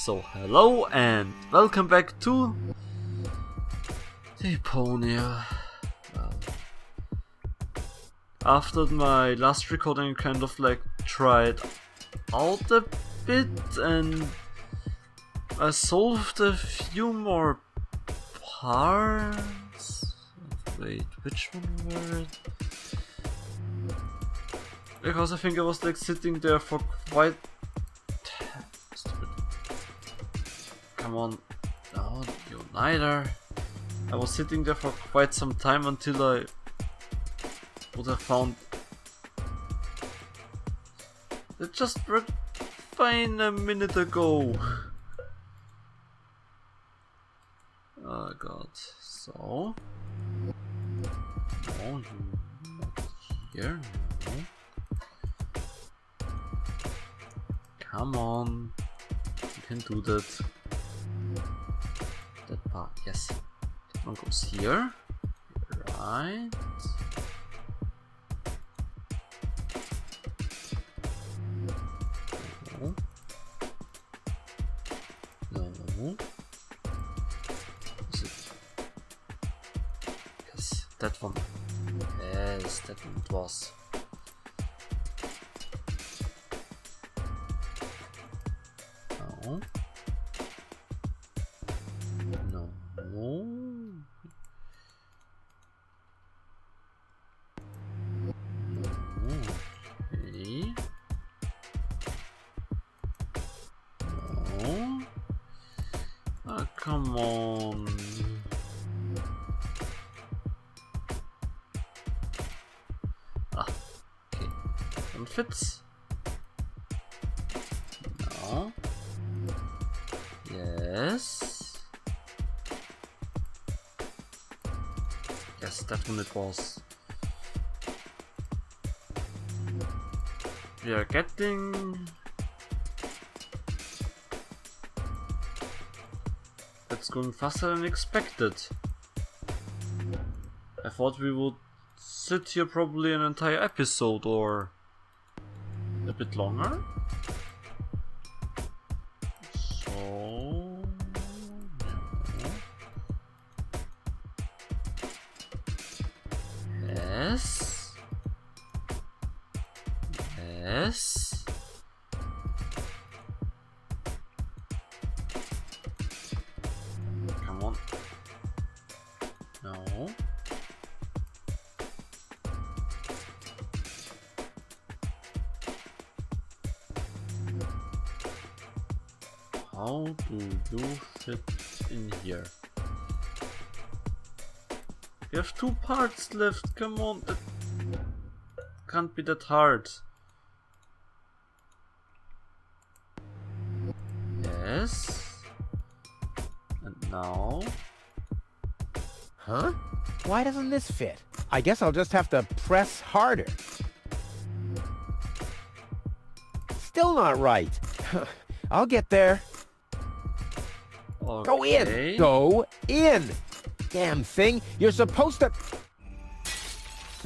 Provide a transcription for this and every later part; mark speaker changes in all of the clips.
Speaker 1: So hello and welcome back to Deponia. Well, after my last recording kind of like tried out a bit and I solved a few more parts. Wait, which one were it? Because I think I was like sitting there for quite... Stupid. Come on. No, you neither. I was sitting there for quite some time until I would have found... It just worked fine a minute ago. Oh god. So... No, you not here. No. Come on, you can do that. That part, yes. That one goes here, right? No. No. Is it? Yes, that one. Yes, that one it was. No. No. Okay. No. Oh, come on. Ah, okay. That one fits. No. Yes. Yes, that one it was. We are getting... That's going faster than expected. I thought we would sit here probably an entire episode or a bit longer. Yes. Yes. Come on. No. How do you fit in here? We have 2 parts left, come on, it can't be that hard. Yes. And now...
Speaker 2: Huh? Why doesn't this fit? I guess I'll just have to press harder. Still not right. I'll get there.
Speaker 1: Okay.
Speaker 2: Go in! Go in! Damn thing, you're supposed to...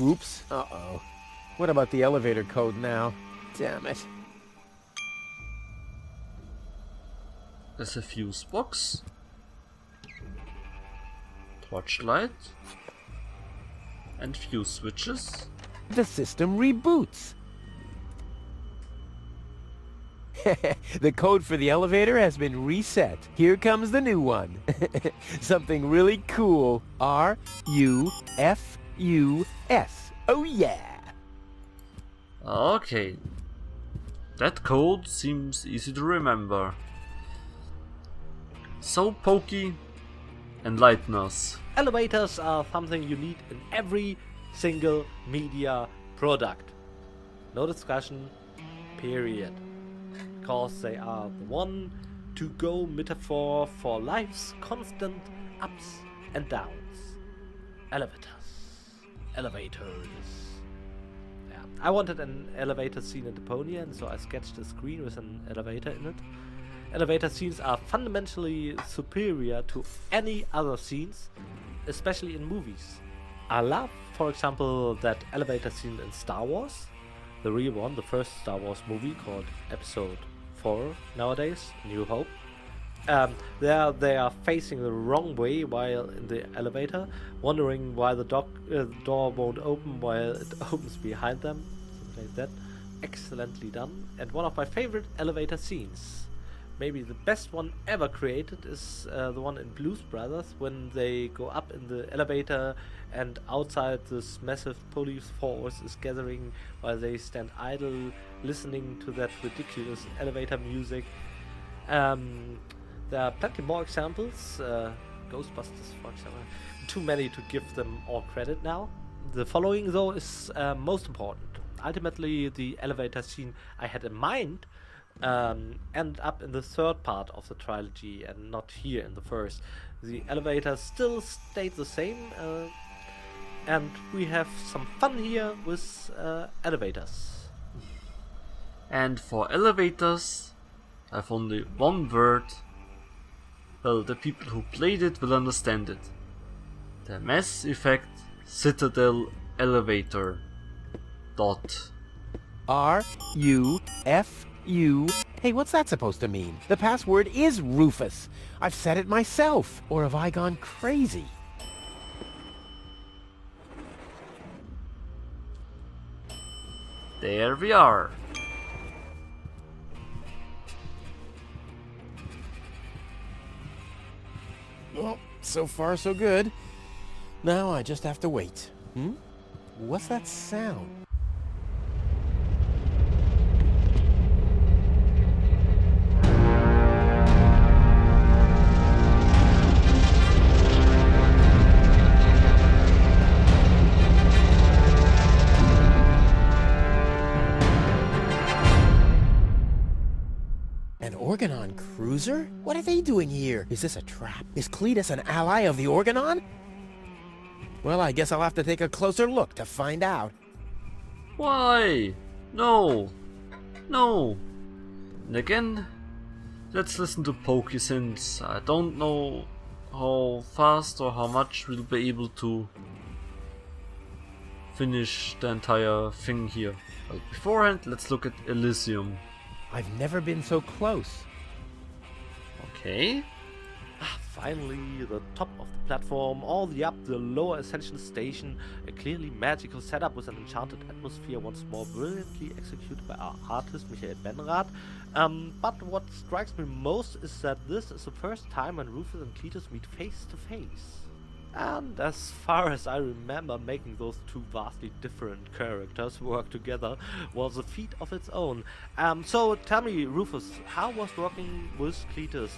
Speaker 2: Oops. Uh-oh. What about the elevator code now? Damn it.
Speaker 1: There's a fuse box. Torchlight. And fuse switches.
Speaker 2: The system reboots. The code for the elevator has been reset. Here comes the new one. Something really cool. R-U-F-U-S. Oh yeah!
Speaker 1: Okay. That code seems easy to remember. So pokey, enlighten us.
Speaker 3: Elevators are something you need in every single media product. No discussion, period. Because they are the one to go metaphor for life's constant ups and downs. Elevators. Yeah. I wanted an elevator scene in Deponia, and so I sketched a screen with an elevator in it. Elevator scenes are fundamentally superior to any other scenes, especially in movies. I love, for example, that elevator scene in Star Wars, the real one, the first Star Wars movie called Episode 4 nowadays, New Hope. There they are facing the wrong way while in the elevator, wondering why the door won't open while it opens behind them. Something like that. Excellently done. And one of my favorite elevator scenes, maybe the best one ever created, is the one in Blues Brothers when they go up in the elevator and outside this massive police force is gathering while they stand idle listening to that ridiculous elevator music. There are plenty more examples, Ghostbusters for example, too many to give them all credit now. The following though is most important. Ultimately the elevator scene I had in mind ended up in the third part of the trilogy and not here in the first. The elevator still stayed the same, and we have some fun here with elevators.
Speaker 1: And for elevators, I've only one word. Well, the people who played it will understand it. The Mass Effect Citadel Elevator. Dot.
Speaker 2: R-U-F-U. Hey, what's that supposed to mean? The password is Rufus. I've said it myself. Or have I gone crazy?
Speaker 1: There we are.
Speaker 2: Well, so far so good. Now I just have to wait. What's that sound? An Organon cruiser? What are they doing here? Is this a trap? Is Cletus an ally of the Organon? Well, I guess I'll have to take a closer look to find out.
Speaker 1: Why? No. No. And again, let's listen to Pokey since I don't know how fast or how much we'll be able to finish the entire thing here. But beforehand, let's look at Elysium.
Speaker 2: I've never been so close.
Speaker 1: Okay.
Speaker 3: Finally, the top of the platform, all the way up the lower Ascension station, a clearly magical setup with an enchanted atmosphere once more brilliantly executed by our artist Michael Benrath. But what strikes me most is that this is the first time when Rufus and Cletus meet face to face. And as far as I remember, making those two vastly different characters work together was a feat of its own. So tell me, Rufus, how was working with Cletus?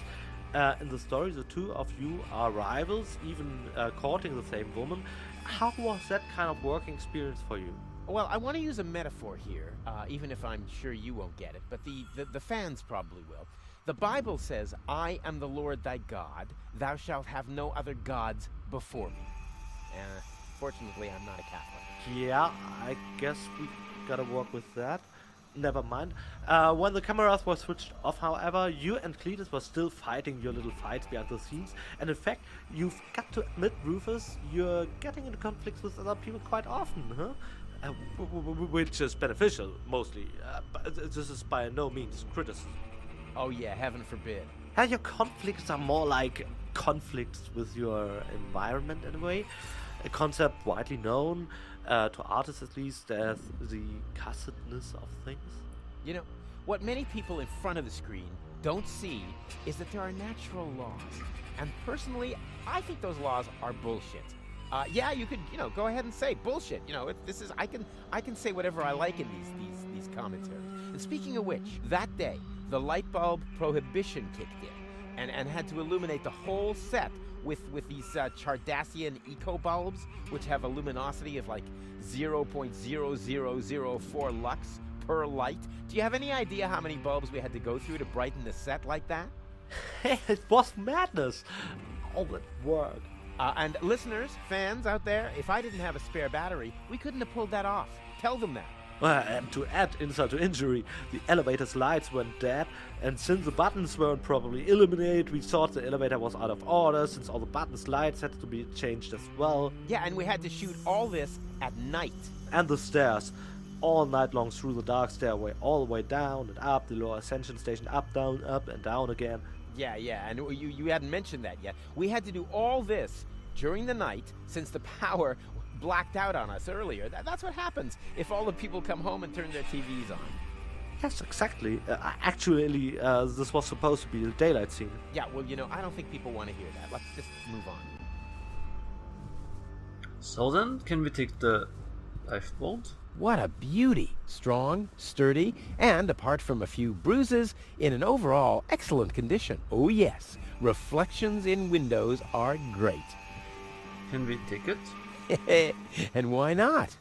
Speaker 3: In the story, the two of you are rivals, even courting the same woman. How was that kind of working experience for you?
Speaker 2: Well, I want to use a metaphor here, even if I'm sure you won't get it, but the fans probably will. The Bible says, I am the Lord thy God, thou shalt have no other gods before me. Fortunately, I'm not a Catholic.
Speaker 3: Yeah, I guess we gotta work with that. Never mind. When the cameras were switched off, however, you and Cletus were still fighting your little fights behind the scenes. And in fact, you've got to admit, Rufus, you're getting into conflicts with other people quite often, huh? Which is beneficial, mostly. But this is by no means criticism.
Speaker 2: Oh yeah, heaven forbid.
Speaker 3: Your conflicts are more like conflicts with your environment in a way. A concept widely known, to artists at least, as the cussedness of things.
Speaker 2: You know, what many people in front of the screen don't see is that there are natural laws. And personally, I think those laws are bullshit. Yeah, you could, go ahead and say bullshit. I can say whatever I like in these commentaries. And speaking of which, that day, the light bulb prohibition kicked in and had to illuminate the whole set with these Cardassian eco bulbs, which have a luminosity of like 0.0004 lux per light. Do you have any idea how many bulbs we had to go through to brighten the set like that?
Speaker 3: It was madness. All that work.
Speaker 2: And listeners, fans out there, if I didn't have a spare battery, we couldn't have pulled that off. Tell them that.
Speaker 3: And to add insult to injury, the elevator's lights went dead, and since the buttons weren't properly illuminated, we thought the elevator was out of order, since all the buttons' lights had to be changed as well.
Speaker 2: Yeah, and we had to shoot all this at night.
Speaker 3: And the stairs, all night long through the dark stairway, all the way down and up, the lower ascension station, up, down, and down again.
Speaker 2: Yeah, and you hadn't mentioned that yet. We had to do all this during the night since the power blacked out on us earlier. That's what happens if all the people come home and turn their TVs on.
Speaker 3: Yes, exactly. Actually, this was supposed to be the daylight scene.
Speaker 2: Yeah, well, I don't think people want to hear that. Let's just move on.
Speaker 1: So then, can we take the lifeboat?
Speaker 2: What a beauty! Strong, sturdy, and apart from a few bruises, in an overall excellent condition. Oh yes, reflections in windows are great.
Speaker 1: Can we take it?
Speaker 2: And why not?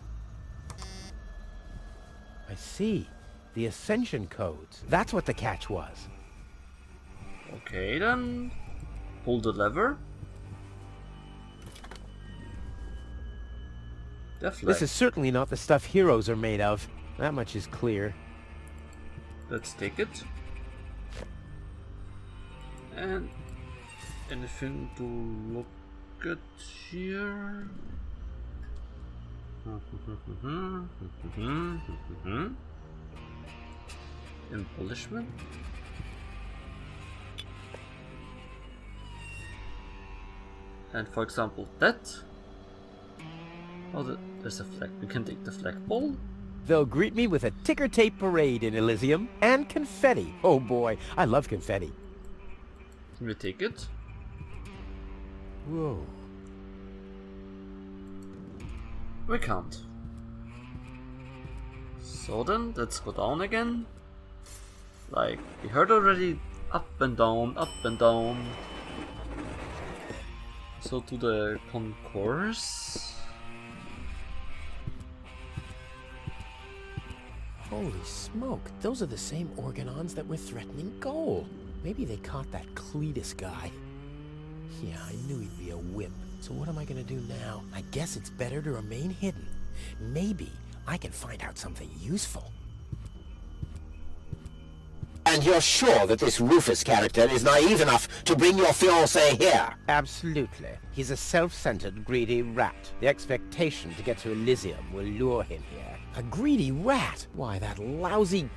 Speaker 2: I see. The Ascension codes. That's what the catch was.
Speaker 1: Okay then. Pull the lever. The flag.
Speaker 2: This is certainly not the stuff heroes are made of. That much is clear.
Speaker 1: Let's take it. And anything to look at here? Embellishment. And for example, that. Oh, there's a flag. We can take the flagpole.
Speaker 2: They'll greet me with a ticker tape parade in Elysium and confetti. Oh boy, I love confetti.
Speaker 1: Can we take it?
Speaker 2: Whoa.
Speaker 1: We can't. So then, let's go down again. Like we heard already, up and down, up and down. So to the concourse.
Speaker 2: Holy smoke, those are the same organons that were threatening Goal. Maybe they caught that Cletus guy. Yeah, I knew he'd be a wimp. So what am I gonna do now? I guess it's better to remain hidden. Maybe I can find out something useful.
Speaker 4: And you're sure that this Rufus character is naive enough to bring your fiancé here?
Speaker 2: Absolutely. He's a self-centered, greedy rat. The expectation to get to Elysium will lure him here. A greedy rat? Why, that lousy...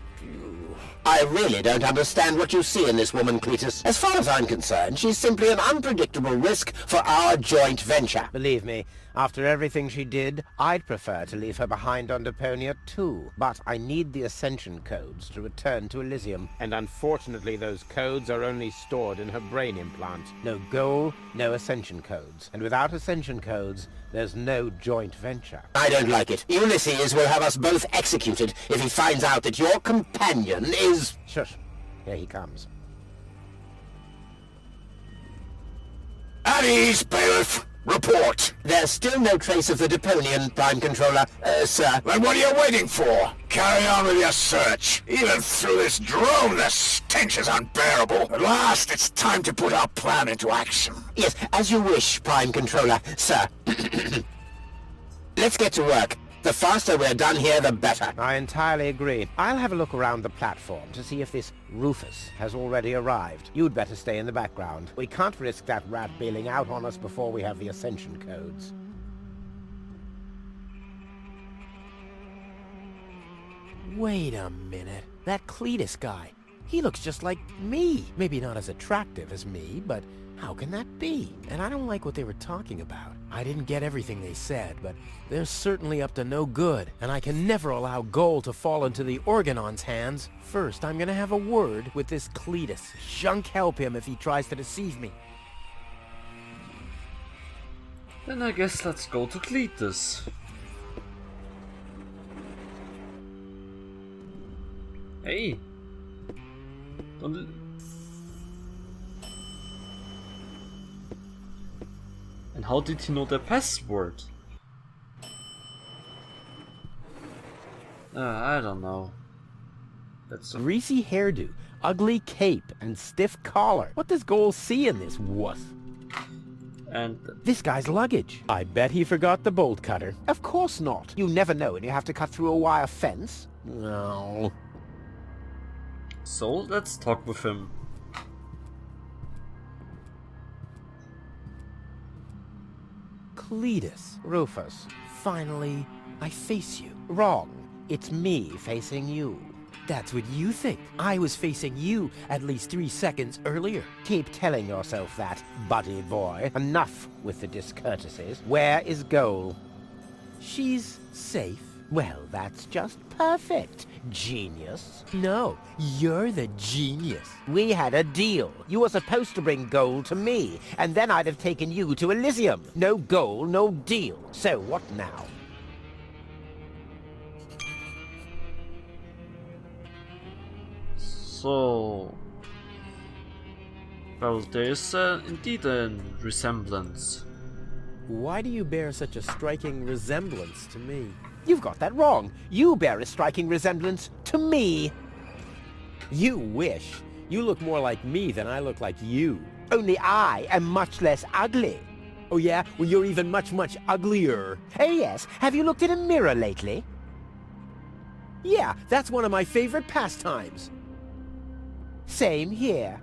Speaker 4: I really don't understand what you see in this woman, Cletus. As far as I'm concerned, she's simply an unpredictable risk for our joint venture.
Speaker 2: Believe me, after everything she did, I'd prefer to leave her behind on Deponia too. But I need the Ascension codes to return to Elysium. And unfortunately, those codes are only stored in her brain implant. No goal, no Ascension codes. And without Ascension codes, there's no joint venture.
Speaker 4: I don't like it. Ulysses will have us both executed if he finds out that your companion is...
Speaker 2: Shush. Here he comes.
Speaker 4: At ease, bailiff. Report. There's still no trace of the Deponian Prime Controller, sir. Then what are you waiting for? Carry on with your search. Even through this drone, the stench is unbearable. At last, it's time to put our plan into action. Yes, as you wish, Prime Controller, sir. Let's get to work. The faster we're done here, the better.
Speaker 2: I entirely agree. I'll have a look around the platform to see if this Rufus has already arrived. You'd better stay in the background. We can't risk that rat bailing out on us before we have the Ascension codes. Wait a minute. That Cletus guy. He looks just like me. Maybe not as attractive as me, but how can that be? And I don't like what they were talking about. I didn't get everything they said, but they're certainly up to no good, and I can never allow Goal to fall into the Organon's hands. First, I'm gonna have a word with this Cletus. Junk help him if he tries to deceive me.
Speaker 1: Then I guess let's go to Cletus. Hey! Don't... And how did he know the password? I don't know. That's a...
Speaker 2: Greasy hairdo, ugly cape, and stiff collar. What does Goal see in this wuss?
Speaker 1: And...
Speaker 2: This guy's luggage. I bet he forgot the bolt cutter. Of course not. You never know when you have to cut through a wire fence. No.
Speaker 1: So, let's talk with him.
Speaker 2: Cletus, Rufus, finally, I face you. Wrong. It's me facing you. That's what you think. I was facing you at least 3 seconds earlier.
Speaker 4: Keep telling yourself that, buddy boy. Enough with the discourtesies. Where is Goal?
Speaker 2: She's safe.
Speaker 4: Well, that's just perfect, genius.
Speaker 2: No, you're the genius.
Speaker 4: We had a deal. You were supposed to bring Goal to me, and then I'd have taken you to Elysium. No Goal, no deal. So what now?
Speaker 1: So, well, there is indeed a resemblance.
Speaker 2: Why do you bear such a striking resemblance to me?
Speaker 4: You've got that wrong. You bear a striking resemblance to me.
Speaker 2: You wish. You look more like me than I look like you.
Speaker 4: Only I am much less ugly.
Speaker 2: Oh yeah? Well, you're even much, much uglier.
Speaker 4: Oh yes, have you looked in a mirror lately?
Speaker 2: Yeah, that's one of my favorite pastimes.
Speaker 4: Same here.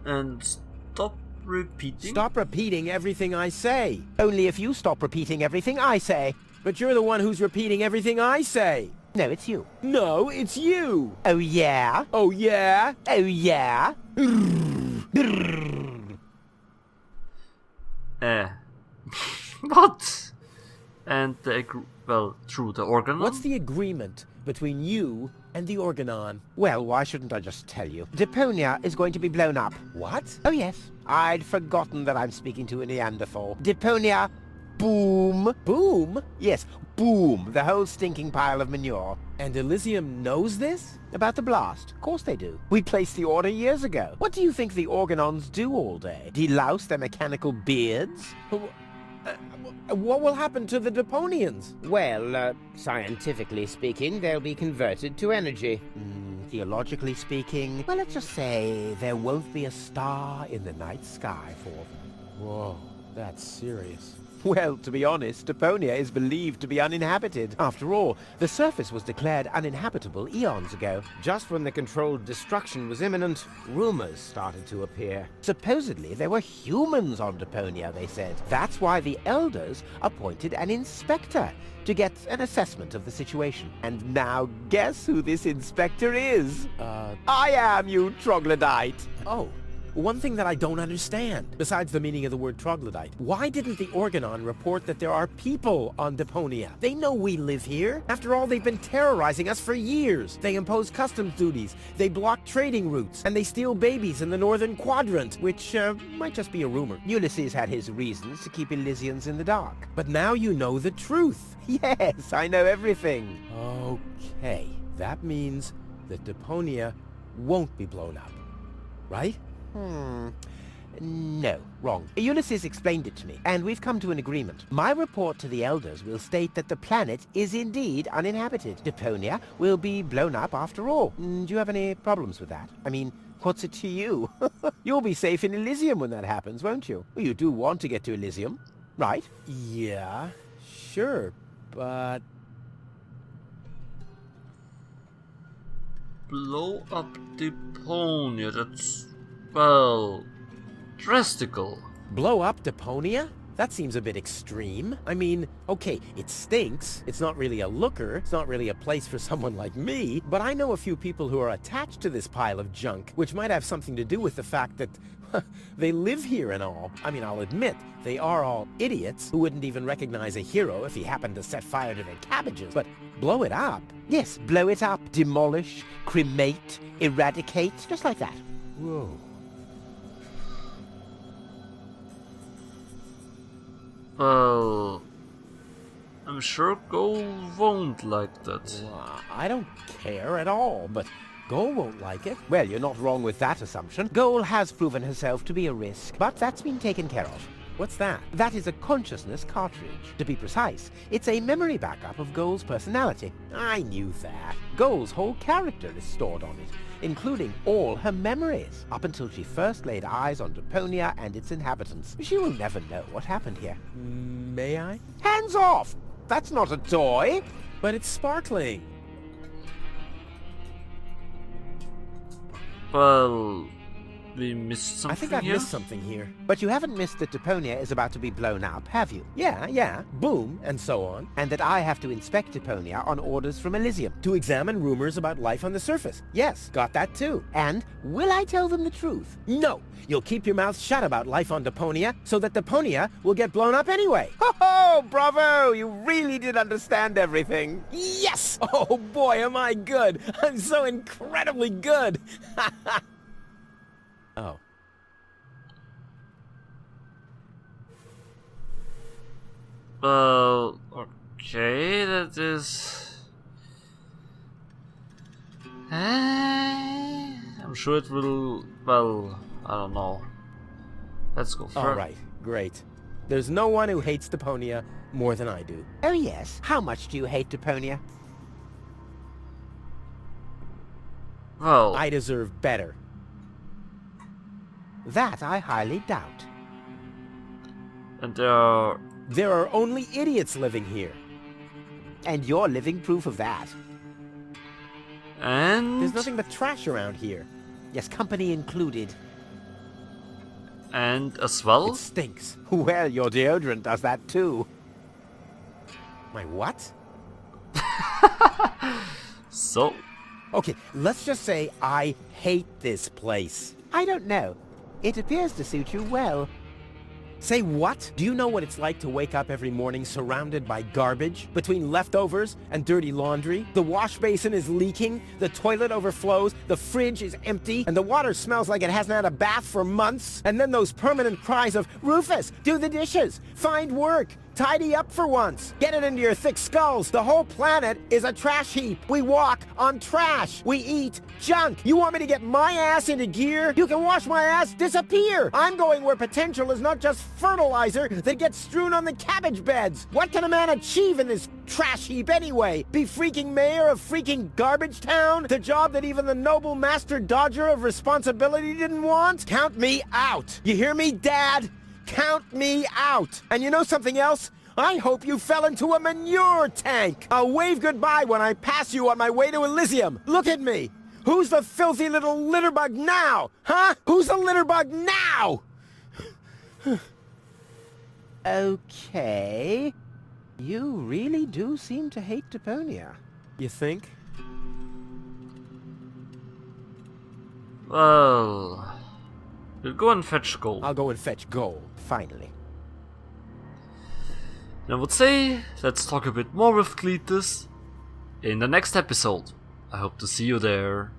Speaker 1: And stop repeating.
Speaker 2: Stop repeating everything I say.
Speaker 4: Only if you stop repeating everything I say.
Speaker 2: But you're the one who's repeating everything I say.
Speaker 4: No, it's you.
Speaker 2: No, it's you.
Speaker 4: Oh yeah?
Speaker 2: Oh yeah?
Speaker 4: Oh yeah?
Speaker 1: What? And well, through the organ.
Speaker 2: What's the agreement between you and the Organon?
Speaker 4: Well, why shouldn't I just tell you? Deponia is going to be blown up.
Speaker 2: What?
Speaker 4: Oh yes, I'd forgotten that I'm speaking to a Neanderthal. Deponia, boom.
Speaker 2: Boom?
Speaker 4: Yes, boom, the whole stinking pile of manure.
Speaker 2: And Elysium knows this?
Speaker 4: About the blast? Of course they do. We placed the order years ago. What do you think the Organons do all day? Delouse their mechanical beards?
Speaker 2: What will happen to the Deponians?
Speaker 5: Well, scientifically speaking, they'll be converted to energy.
Speaker 4: Theologically speaking, well, let's just say there won't be a star in the night sky for them.
Speaker 2: Whoa, that's serious.
Speaker 4: Well, to be honest, Deponia is believed to be uninhabited. After all, the surface was declared uninhabitable eons ago.
Speaker 5: Just when the controlled destruction was imminent, rumors started to appear.
Speaker 4: Supposedly, there were humans on Deponia, they said. That's why the Elders appointed an inspector to get an assessment of the situation. And now, guess who this inspector is? I am, you troglodyte!
Speaker 2: Oh. One thing that I don't understand, besides the meaning of the word troglodyte, why didn't the Organon report that there are people on Deponia? They know we live here. After all, they've been terrorizing us for years. They impose customs duties, they block trading routes, and they steal babies in the northern quadrant, which might just be a rumor.
Speaker 4: Ulysses had his reasons to keep Elysians in the dark.
Speaker 2: But now you know the truth.
Speaker 4: Yes, I know everything.
Speaker 2: Okay, that means that Deponia won't be blown up, right?
Speaker 4: No, wrong. Ulysses explained it to me, and we've come to an agreement. My report to the Elders will state that the planet is indeed uninhabited. Deponia will be blown up after all. Do you have any problems with that? I mean, what's it to you? You'll be safe in Elysium when that happens, won't you? Well, you do want to get to Elysium, right?
Speaker 2: Yeah, sure, but...
Speaker 1: Blow up Deponia, that's... well... drastical.
Speaker 2: Blow up Deponia? That seems a bit extreme. I mean, okay, it stinks. It's not really a looker. It's not really a place for someone like me. But I know a few people who are attached to this pile of junk, which might have something to do with the fact that they live here and all. I mean, I'll admit, they are all idiots who wouldn't even recognize a hero if he happened to set fire to their cabbages. But blow it up?
Speaker 4: Yes, blow it up, demolish, cremate, eradicate, just like that.
Speaker 2: Whoa.
Speaker 1: Well, I'm sure Go won't like that.
Speaker 2: Well, I don't care at all, but Goal won't like it.
Speaker 4: Well, you're not wrong with that assumption. Goal has proven herself to be a risk, but that's been taken care of.
Speaker 2: What's that?
Speaker 4: That is a consciousness cartridge. To be precise, it's a memory backup of Goal's personality.
Speaker 2: I knew that.
Speaker 4: Goal's whole character is stored on it, including all her memories, up until she first laid eyes on Deponia and its inhabitants. She will never know what happened here.
Speaker 2: May I?
Speaker 4: Hands off! That's not a toy!
Speaker 2: But it's sparkling.
Speaker 1: Well, we missed something
Speaker 5: I think I've
Speaker 1: here?
Speaker 5: missed something here. But you haven't missed that Deponia is about to be blown up, have you? Yeah. Boom, and so on. And that I have to inspect Deponia on orders from Elysium. To examine rumors about life on the surface. Yes, got that too. And will I tell them the truth? No. You'll keep your mouth shut about life on Deponia, so that Deponia will get blown up anyway. Ho-ho! Bravo! You really did understand everything. Yes! Oh boy, am I good! I'm so incredibly good! Oh.
Speaker 1: Well, okay, that is... I'm sure it will... Well, I don't know. Let's go first.
Speaker 5: Alright, great. There's no one who hates Deponia more than I do. Oh yes? How much do you hate Deponia?
Speaker 1: Well,
Speaker 5: I deserve better. That I highly doubt.
Speaker 1: and there are...
Speaker 5: There are only idiots living here. And you're living proof of that.
Speaker 1: And...
Speaker 5: There's nothing but trash around here. Yes, company included.
Speaker 1: And as well?
Speaker 5: It stinks. Well, your deodorant does that too. My what?
Speaker 1: So...
Speaker 5: Okay, let's just say I hate this place. I don't know. It appears to suit you well. Say what? Do you know what it's like to wake up every morning surrounded by garbage? Between leftovers and dirty laundry? The wash basin is leaking, the toilet overflows, the fridge is empty, and the water smells like it hasn't had a bath for months? And then those permanent cries of, Rufus, do the dishes, find work, tidy up for once, get it into your thick skulls. The whole planet is a trash heap. We walk on trash. We eat junk. You want me to get my ass into gear? You can watch my ass disappear. I'm going where potential is not just fertilizer that gets strewn on the cabbage beds. What can a man achieve in this trash heap anyway? Be freaking mayor of freaking garbage town? The job that even the noble master dodger of responsibility didn't want? Count me out. You hear me, Dad? Count me out. And you know something else? I hope you fell into a manure tank. I'll wave goodbye when I pass you on my way to Elysium. Look at me. Who's the filthy little litterbug now? Huh? Who's the litterbug now? Okay. You really do seem to hate Deponia. You think?
Speaker 1: Well... We'll go and fetch gold.
Speaker 5: I'll go and fetch gold, finally.
Speaker 1: And I would say, let's talk a bit more with Cletus in the next episode. I hope to see you there.